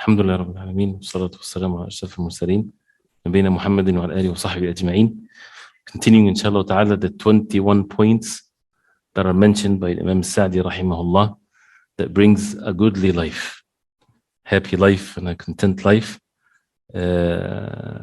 الحمد لله رب العالمين والصلاة والسلام على أشرف المرسلين نبينا محمد وعلى آله وصحبه أجمعين. Continuing inshallah ta'ala the 21 points that are mentioned by Imam Sa'di rahimahullah that brings a goodly life, happy life and a content life. We'll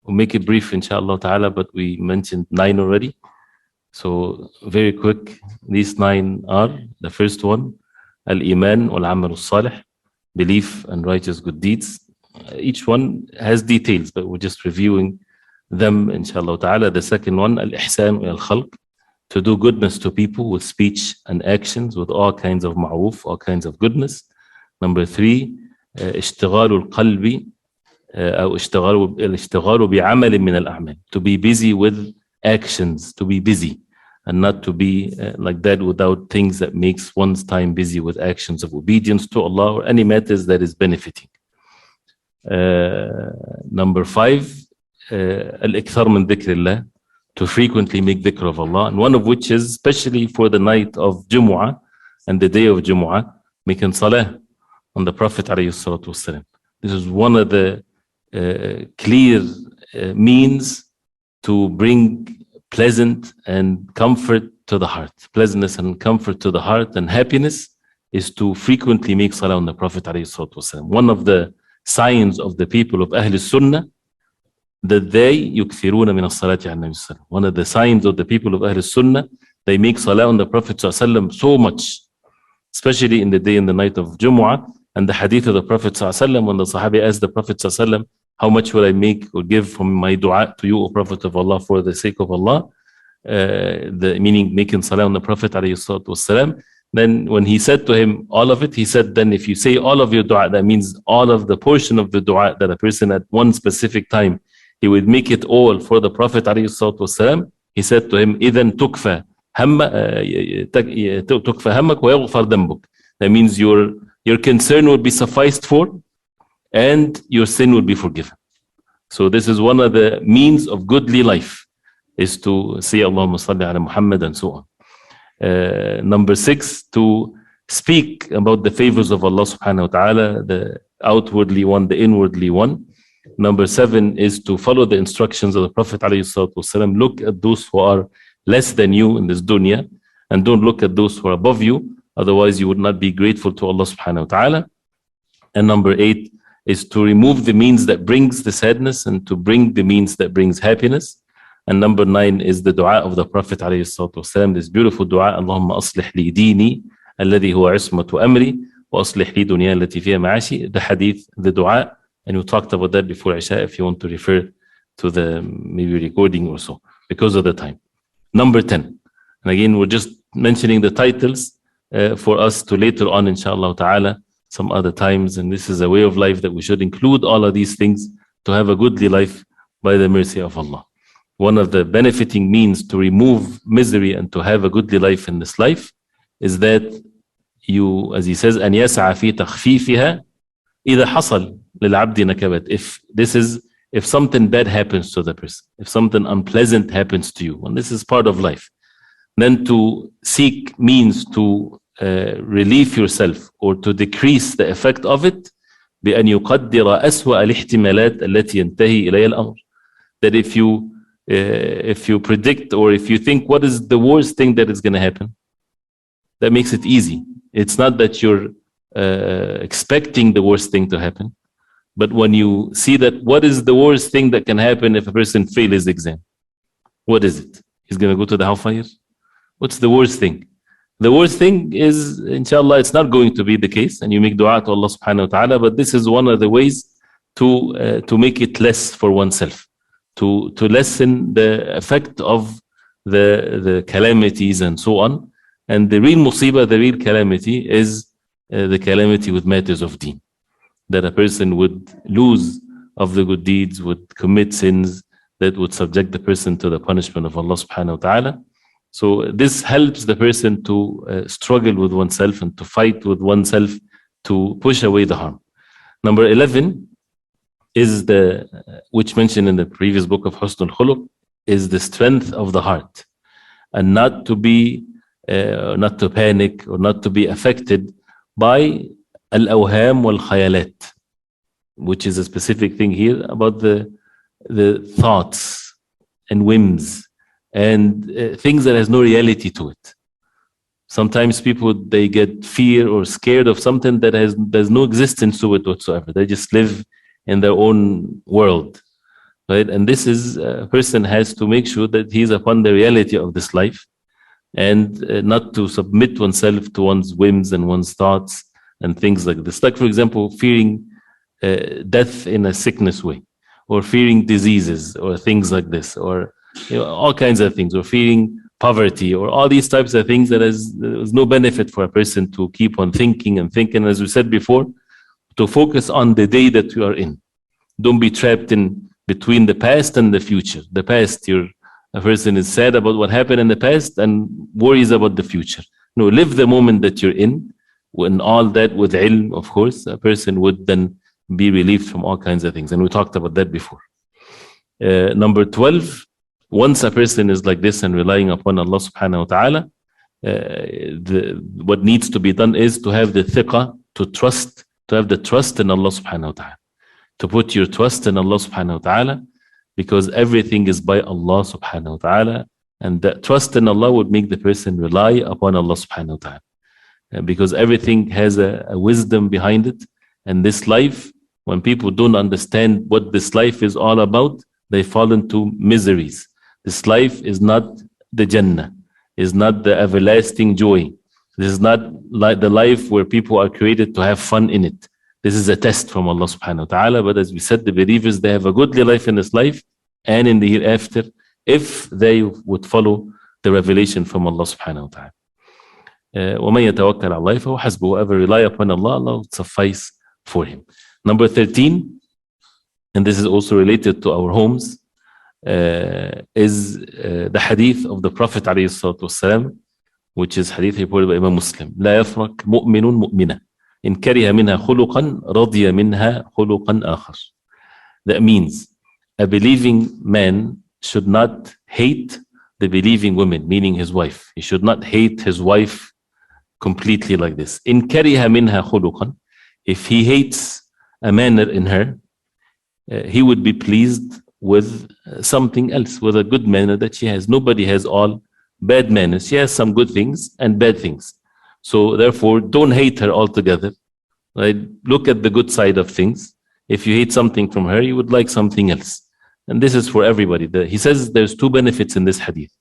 make it brief inshallah ta'ala, but we mentioned 9 already. So very quick, these 9 are: the first one, al-iman wal-amal al-salih, belief and righteous good deeds. Each one has details, but we're just reviewing them inshallah ta'ala. The second one, al-ihsan wal-khalq, to do goodness to people with speech and actions, with all kinds of ma'ruf, all kinds of goodness. Number 3, اشتغال القلب أو اشتغال بعمل من الأعمال, to be busy with actions, to be busy and not to be like that without things that makes one's time busy with actions of obedience to Allah or any matters that is benefiting. Number 5, al-ikthar min dhikrillah, to frequently make dhikr of Allah, and one of which is especially for the night of Jumu'ah and the day of Jumu'ah, making salah on the Prophet alayhi salatu wasalam. This is one of the clear means to bring pleasant and comfort to the heart. Pleasantness and comfort to the heart and happiness is to frequently make salah on the Prophet alayhi salatu wasalam. One of the signs of the people of Ahl Sunnah that they yukthiruna min as-salati ala Nabi sallallahu. One of the signs of the people of Ahl Sunnah, they make salah on the Prophet sallallahu so much, especially in the day and the night of Jumu'ah. And the hadith of the Prophet sallallahu, when the Sahabi asked the Prophet sallallahu, how much will I make or give from my dua to you, O Prophet of Allah, for the sake of Allah? The meaning making salah on the Prophet alayhi salatu wasalam. Then when he said to him all of it, he said, then if you say all of your dua, that means all of the portion of the dua that a person at one specific time, he would make it all for the Prophet alayhi salatu wasalam. He said to him, إِذَنْ تُكْفَى هَمَّكْ وَيَغْفَرْ ذَنْبُكْ. That means your concern will be sufficed for and your sin will be forgiven. So this is one of the means of goodly life, is to say Allahumma salli ala Muhammad and so on. Number 6, to speak about the favors of Allah subhanahu wa ta'ala, the outwardly one, the inwardly one. Number 7 is to follow the instructions of the Prophet alayhi salatu wasalam. Look at those who are less than you in this dunya and don't look at those who are above you, otherwise you would not be grateful to Allah subhanahu wa ta'ala. And number 8 is to remove the means that brings the sadness and to bring the means that brings happiness. And number 9 is the dua of the Prophet alayhi salatu wasalam, this beautiful dua, Allahumma aslih li dini alladhi huwa ismatu amri wa aslih li dunya allati fiha ma'ashi, the hadith, the dua. And we talked about that before Isha, if you want to refer to the maybe recording or so, because of the time. Number 10, and again we're just mentioning the titles for us to later on inshallah ta'ala some other times, and this is a way of life that we should include all of these things to have a goodly life by the mercy of Allah. One of the benefiting means to remove misery and to have a goodly life in this life is that you, as he says, أن يسعى في تخفيفها إذا حصل للعبد نكبت. If something bad happens to the person, if something unpleasant happens to you, and this is part of life, then to seek means to relieve yourself or to decrease the effect of it بأن يقدر أسوأ الاحتمالات التي ينتهي إليها الأمر. That if you predict or if you think what is the worst thing that is going to happen, that makes it easy. It's not that you're expecting the worst thing to happen, but when you see that what is the worst thing that can happen if a person fails his exam, what is it? He's going to go to the hellfire? What's the worst thing? The worst thing is, inshallah, it's not going to be the case, and you make dua to Allah subhanahu wa ta'ala, but this is one of the ways to make it less for oneself, to lessen the effect of the calamities and so on. And the real musibah, the real calamity is the calamity with matters of deen, that a person would lose of the good deeds, would commit sins that would subject the person to the punishment of Allah subhanahu wa ta'ala. So this helps the person to struggle with oneself and to fight with oneself to push away the harm. Number 11 is which mentioned in the previous book of Husnul Khuluq, is the strength of the heart, and not to panic or not to be affected by al-awham wal-khayalat, which is a specific thing here about the thoughts and whims and things that has no reality to it. Sometimes people, they get fear or scared of something that there's no existence to it whatsoever. They just live in their own world, right? And this is, a person has to make sure that he's upon the reality of this life, and not to submit oneself to one's whims and one's thoughts and things like this. Like, for example, fearing death in a sickness way, or fearing diseases or things like this, or all kinds of things, or fearing poverty, or all these types of things that there's no benefit for a person to keep on thinking and thinking. As we said before, to focus on the day that we are in. Don't be trapped in between the past and the future. The past, a person is sad about what happened in the past and worries about the future. No, live the moment that you're in. When all that with ilm, of course, a person would then be relieved from all kinds of things. And we talked about that before. Number 12, once a person is like this and relying upon Allah subhanahu wa ta'ala, what needs to be done is to have the thiqah, to trust, to have the trust in Allah subhanahu wa ta'ala. To put your trust in Allah subhanahu wa ta'ala, because everything is by Allah subhanahu wa ta'ala, and that trust in Allah would make the person rely upon Allah subhanahu wa ta'ala. Because everything has a wisdom behind it. And this life, when people don't understand what this life is all about, they fall into miseries. This life is not the Jannah, is not the everlasting joy. This is not like the life where people are created to have fun in it. This is a test from Allah subhanahu wa ta'ala. But as we said, the believers, they have a goodly life in this life and in the hereafter, if they would follow the revelation from Allah subhanahu wa ta'ala. وَمَنْ يَتَوَكَّلْ عَلَى اللَّهِ فَهُوَ حَسْبُهُ. Whoever rely upon Allah, Allah will suffice for him. Number 13, and this is also related to our homes, is the hadith of the Prophet عليه الصلاة والسلام, which is hadith reported by Imam Muslim. لا يفرق مؤمن مؤمنة إن كره منها خلقا رضي منها خلقا آخر. That means a believing man should not hate the believing woman, meaning his wife. He should not hate his wife completely like this. إن كره منها خلقا, if he hates a manner in her, he would be pleased with something else, with a good manner that she has. Nobody has all bad manners. She has some good things and bad things. So therefore, don't hate her altogether. Right? Look at the good side of things. If you hate something from her, you would like something else. And this is for everybody. He says there's two benefits in this hadith.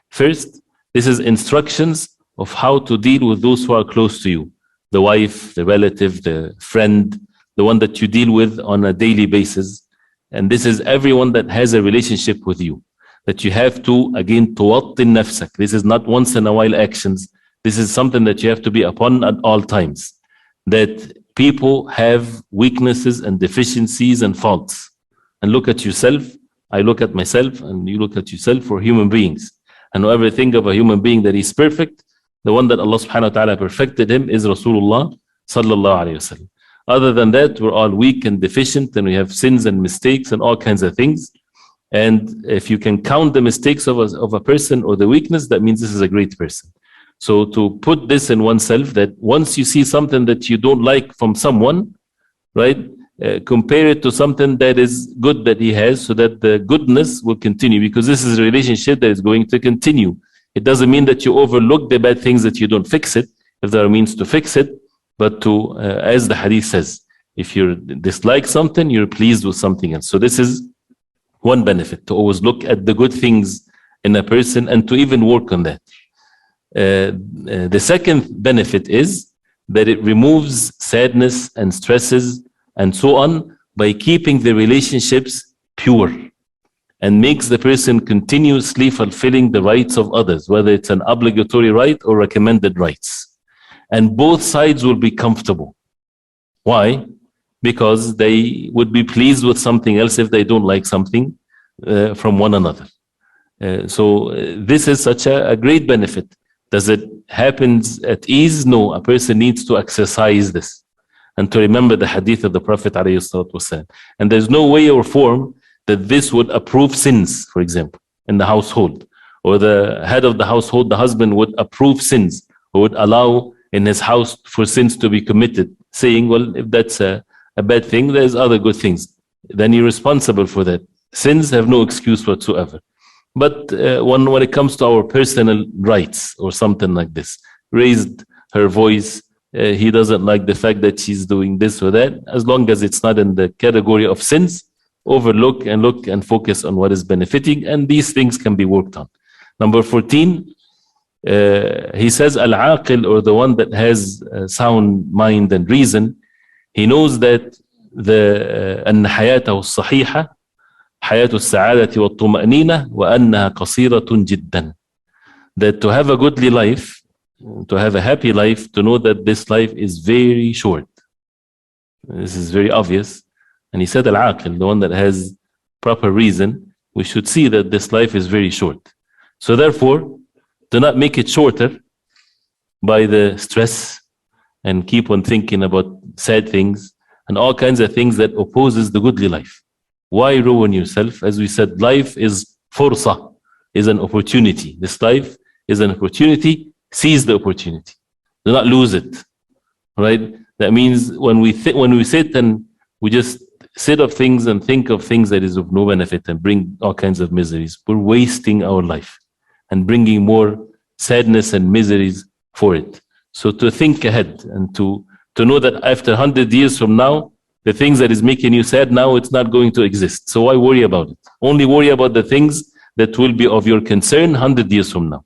First, this is instructions of how to deal with those who are close to you. The wife, the relative, the friend, the one that you deal with on a daily basis. And this is everyone that has a relationship with you. That you have to, again, tuwattin nafsak. This is not once in a while actions. This is something that you have to be upon at all times. That people have weaknesses and deficiencies and faults. And look at yourself, I look at myself, and you look at yourself. For human beings. And whoever think of a human being that is perfect, the one that Allah subhanahu wa ta'ala perfected him is Rasulullah sallallahu alayhi wa sallam. Other than that, we're all weak and deficient, and we have sins and mistakes and all kinds of things. And if you can count the mistakes of a person or the weakness, that means this is a great person. So to put this in oneself, that once you see something that you don't like from someone, right, compare it to something that is good that he has, so that the goodness will continue, because this is a relationship that is going to continue. It doesn't mean that you overlook the bad things, that you don't fix it, if there are means to fix it, but to, as the hadith says, if you dislike something, you're pleased with something else. So this is one benefit, to always look at the good things in a person and to even work on that. The second benefit is that it removes sadness and stresses and so on by keeping the relationships pure, and makes the person continuously fulfilling the rights of others, whether it's an obligatory right or recommended rights. And both sides will be comfortable. Why? Because they would be pleased with something else if they don't like something from one another. So this is such a great benefit. Does it happen at ease? No, a person needs to exercise this and to remember the hadith of the Prophet ﷺ. And there's no way or form that this would approve sins, for example, in the household, or the head of the household, the husband, would approve sins, or would allow in his house for sins to be committed, saying, well, if that's a a bad thing, there's other good things. Then you're responsible for that. Sins have no excuse whatsoever. But when it comes to our personal rights or something like this, raised her voice, he doesn't like the fact that she's doing this or that, as long as it's not in the category of sins, overlook and look and focus on what is benefiting, and these things can be worked on. Number 14, he says, Al-Aqil, or the one that has sound mind and reason, he knows that أن حياته الصحيحة حياة السعادة والطمأنينة وأنها قصيرة جدا. That to have a goodly life, to have a happy life, to know that this life is very short. This is very obvious. And he said, Al-Aqil, the one that has proper reason, we should see that this life is very short. So therefore, do not make it shorter by the stress and keep on thinking about sad things and all kinds of things that opposes the goodly life. Why ruin yourself? As we said, life is fursa, is an opportunity. This life is an opportunity. Seize the opportunity. Do not lose it. Right? That means when we sit and we just sit of things and think of things that is of no benefit and bring all kinds of miseries, we're wasting our life and bringing more sadness and miseries for it. So to think ahead and to know that after 100 years from now, the things that is making you sad now, it's not going to exist. So why worry about it? Only worry about the things that will be of your concern 100 years from now,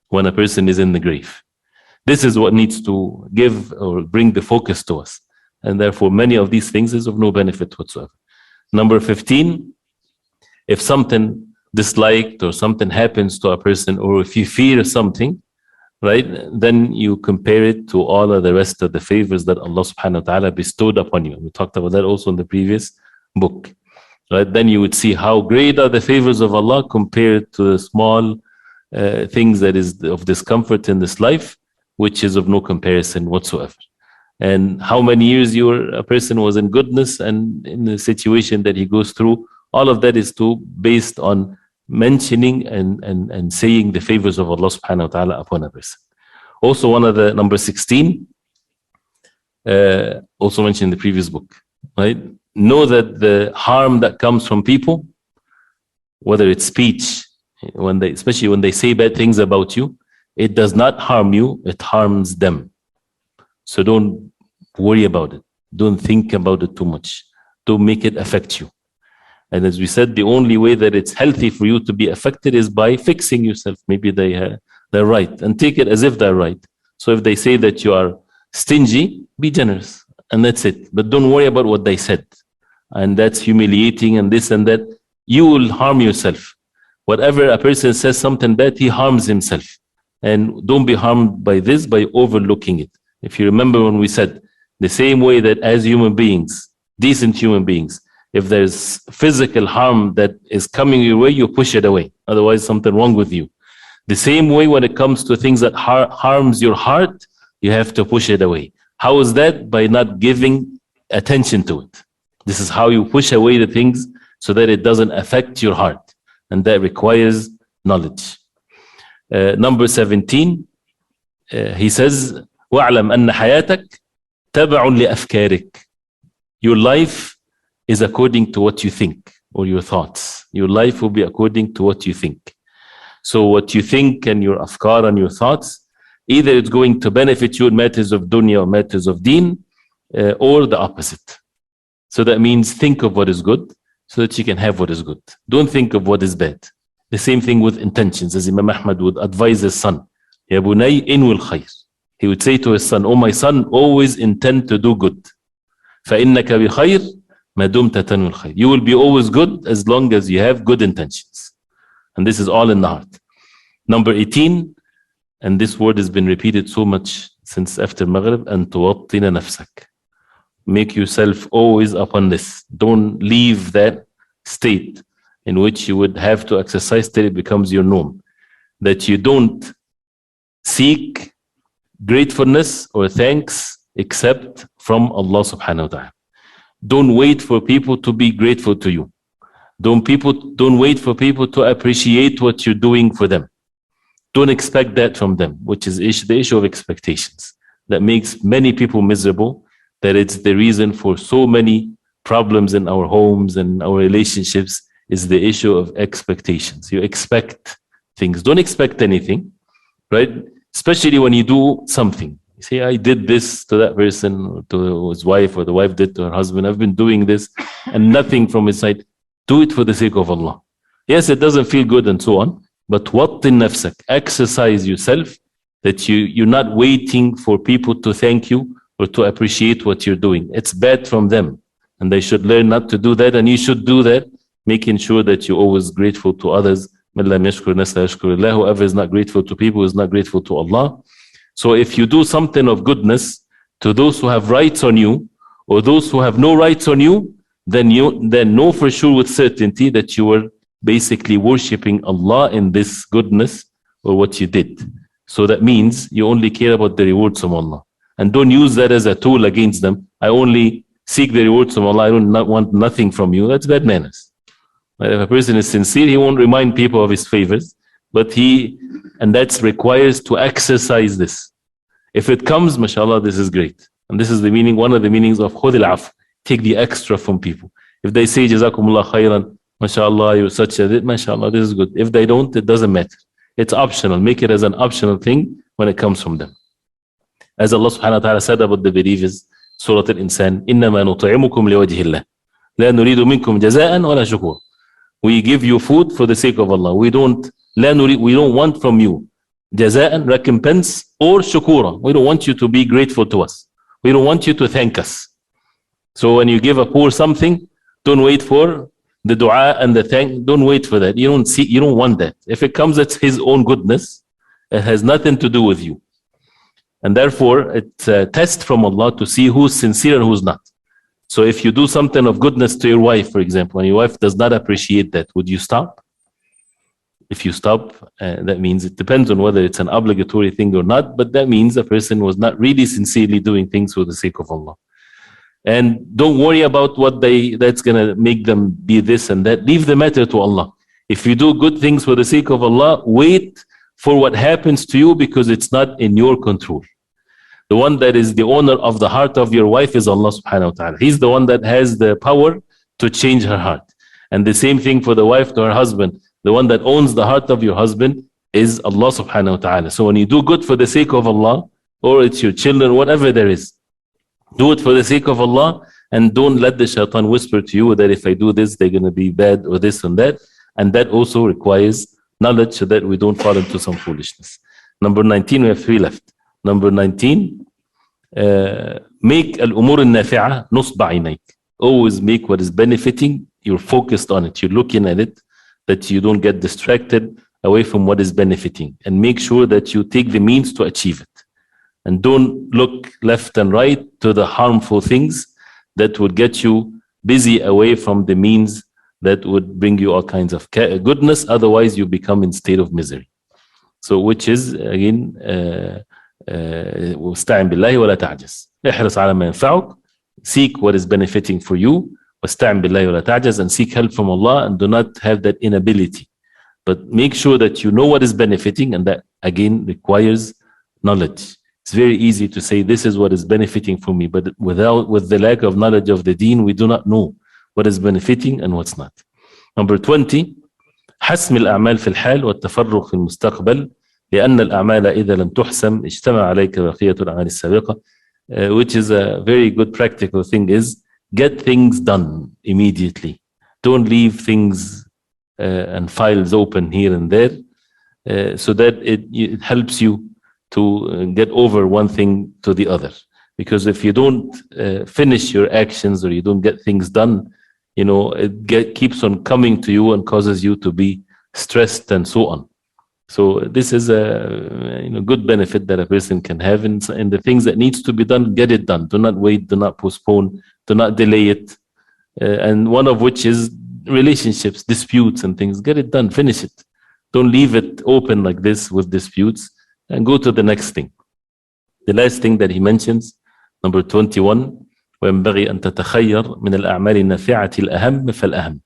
when a person is in the grave. This is what needs to give or bring the focus to us. And therefore, many of these things is of no benefit whatsoever. Number 15, if something disliked or something happens to a person, or if you fear something, right, then you compare it to all of the rest of the favors that Allah subhanahu wa ta'ala bestowed upon you. We talked about that also in the previous book. Right? Then you would see how great are the favors of Allah compared to the small things that is of discomfort in this life, which is of no comparison whatsoever. And how many years a person was in goodness and in the situation that he goes through, all of that is based on mentioning and saying the favors of Allah subhanahu wa ta'ala upon a person. Also one of the number 16, also mentioned in the previous book, right? Know that the harm that comes from people, whether it's speech, especially when they say bad things about you, it does not harm you, it harms them. So don't worry about it. Don't think about it too much. Don't make it affect you. And as we said, the only way that it's healthy for you to be affected is by fixing yourself. Maybe they're right, and take it as if they're right. So if they say that you are stingy, be generous, and that's it. But don't worry about what they said. And that's humiliating and this and that. You will harm yourself. Whatever a person says something bad, he harms himself. And don't be harmed by this by overlooking it. If you remember when we said, the same way that as human beings, decent human beings, if there's physical harm that is coming your way, you push it away. Otherwise, something wrong with you. The same way when it comes to things that harms your heart, you have to push it away. How is that? By not giving attention to it. This is how you push away the things so that it doesn't affect your heart. And that requires knowledge. Number 17, he says, وَاعْلَمْ أَنَّ حَيَاتَكَ تَبَعٌ لِأَفْكَارِكَ. Your life is according to what you think or your thoughts. Your life will be according to what you think. So what you think and your afkar and your thoughts, either it's going to benefit you in matters of dunya or matters of deen, or the opposite. So that means think of what is good so that you can have what is good. Don't think of what is bad. The same thing with intentions, as Imam Ahmad would advise his son, Ya bunay inwil khayr. He would say to his son, oh my son, always intend to do good. فَإِنَّكَ بِخَيْرٍ مَا دُمْتَ تَنْوِي الْخَيْرِ. You will be always good as long as you have good intentions. And this is all in the heart. Number 18, and this word has been repeated so much since after Maghrib, أَن تُوَطِّنَ نَفْسَكَ. Make yourself always upon this. Don't leave that state in which you would have to exercise till it becomes your norm. That you don't seek gratefulness or thanks except from Allah subhanahu wa ta'ala. Don't wait for people to be grateful to you. Don't wait for people to appreciate what you're doing for them. Don't expect that from them, which is the issue of expectations. That makes many people miserable that it's the reason for so many problems in our homes and our relationships is the issue of expectations. You expect things. Don't expect anything, right? Especially when you do something. You say, I did this to that person, or to his wife, or the wife did to her husband. I've been doing this and nothing from his side. Do it for the sake of Allah. Yes, it doesn't feel good and so on, but وَطِّن نَفْسَك. Exercise yourself that you're not waiting for people to thank you or to appreciate what you're doing. It's bad from them, and they should learn not to do that, and you should do that, making sure that you're always grateful to others. Whoever is not grateful to people is not grateful to Allah. So if you do something of goodness to those who have rights on you, or those who have no rights on you, then know for sure with certainty that you were basically worshipping Allah in this goodness or what you did. So that means you only care about the rewards from Allah. And don't use that as a tool against them. I only seek the rewards from Allah. I don't want nothing from you. That's bad manners. If a person is sincere, he won't remind people of his favors, and that requires to exercise this. If it comes, mashallah, this is great. And this is the meaning, one of the meanings of khudh al-af. Take the extra from people. If they say, jazakumullah khairan, mashallah, you're such a, mashallah, this is good. If they don't, it doesn't matter. It's optional. Make it as an optional thing when it comes from them. As Allah subhanahu wa ta'ala said about the believers, Surah Al-Insan, إِنَّمَا نُطْعِمُكُمْ لِوَجْهِ اللَّهِ لَا نُرِيدُ مِنْكُمْ جَزَاءً وَلَا شُكُورًا. We give you food for the sake of Allah. We don't want from you jaza'an, recompense, or shukura. We don't want you to be grateful to us. We don't want you to thank us. So when you give a poor something, don't wait for the dua and the thank. Don't wait for that. You don't want that. If it comes, it's his own goodness. It has nothing to do with you. And therefore, it's a test from Allah to see who's sincere and who's not. So if you do something of goodness to your wife, for example, and your wife does not appreciate that, would you stop? If you stop, that means it depends on whether it's an obligatory thing or not, but that means a person was not really sincerely doing things for the sake of Allah. And don't worry about that's going to make them be this and that. Leave the matter to Allah. If you do good things for the sake of Allah, wait for what happens to you, because it's not in your control. The one that is the owner of the heart of your wife is Allah subhanahu wa ta'ala. He's the one that has the power to change her heart. And the same thing for the wife to her husband. The one that owns the heart of your husband is Allah subhanahu wa ta'ala. So when you do good for the sake of Allah, or it's your children, whatever there is, do it for the sake of Allah, and don't let the shaitan whisper to you that if I do this, they're going to be bad or this and that. And that also requires knowledge so that we don't fall into some foolishness. Number 19, we have 3 left. Number 19, make al-umur al-nafi'ah nusba aynayk. Always make what is benefiting. You're focused on it. You're looking at it, that you don't get distracted away from what is benefiting. And make sure that you take the means to achieve it. And don't look left and right to the harmful things that would get you busy away from the means that would bring you all kinds of goodness. Otherwise, you become in state of misery. So, which is, again, واستعن بالله ولا تعجز. احرص على ما ينفعك. Seek what is benefiting for you. واستعن بالله ولا تعجز, and seek help from Allah, and do not have that inability. But make sure that you know what is benefiting, and that again requires knowledge. It's very easy to say this is what is benefiting for me, but with the lack of knowledge of the deen, we do not know what is benefiting and what's not. Number 20, حسم الأعمال في الحال والتفرغ في المستقبل. لأن الأعمال إذا لم تحسم اجتمع عليك بقية الأعمال السابقة, which is a very good practical thing, is get things done immediately. Don't leave things and files open here and there, so that it helps you to get over one thing to the other. Because if you don't finish your actions, or you don't get things done, it keeps on coming to you and causes you to be stressed and so on. So this is a good benefit that a person can have in the things that needs to be done. Get it done. Do not wait. Do not postpone. Do not delay it. And one of which is relationships, disputes and things. Get it done. Finish it. Don't leave it open like this with disputes, and go to the next thing. The last thing that he mentions, number 21, وينبغي أن تتخير من الأعمال النافعة الأهم فالأهم.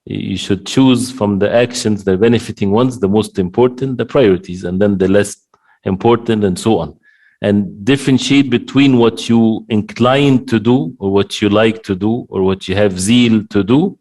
You should choose from the actions, the benefiting ones, the most important, the priorities, and then the less important, and so on. and differentiate between what you incline to do or what you like to do or what you have zeal to do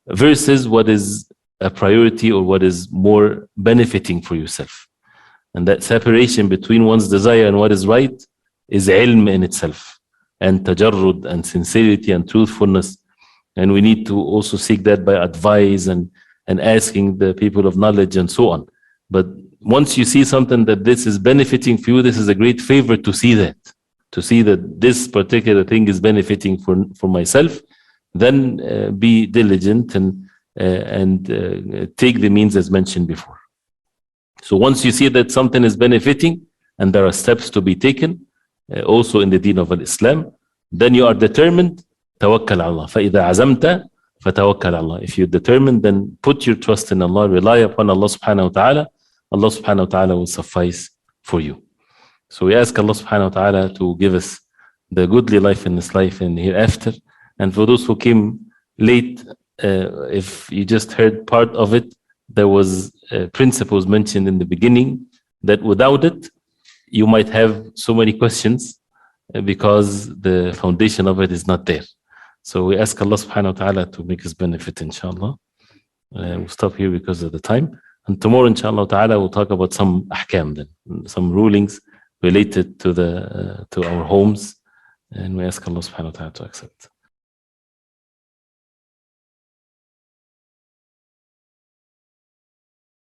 versus what is a priority or what is more benefiting for yourself. And that separation between one's desire and what is right is ilm in itself, and tajarrud and sincerity and truthfulness. And we need to also seek that by advice and asking the people of knowledge and so on. But once you see something that this is benefiting for you, this is a great favor to see that this particular thing is benefiting for myself, then be diligent and take the means as mentioned before. So once you see that something is benefiting and there are steps to be taken, also in the deen of Islam, then you are determined, tawakkal Allah. فَإِذَا عَزَمْتَ فَتَوَكَّلْ Allah. If you're determined, then put your trust in Allah, rely upon Allah subhanahu wa ta'ala. Allah subhanahu wa ta'ala will suffice for you. So we ask Allah subhanahu wa ta'ala to give us the goodly life in this life and hereafter. And for those who came late, if you just heard part of it, there was principles mentioned in the beginning that without it, you might have so many questions because the foundation of it is not there. So we ask Allah subhanahu wa ta'ala to make us benefit, inshallah. We'll stop here because of the time. And tomorrow, inshallah ta'ala, we'll talk about some ahkam then, some rulings related to our homes. And we ask Allah subhanahu wa ta'ala to accept.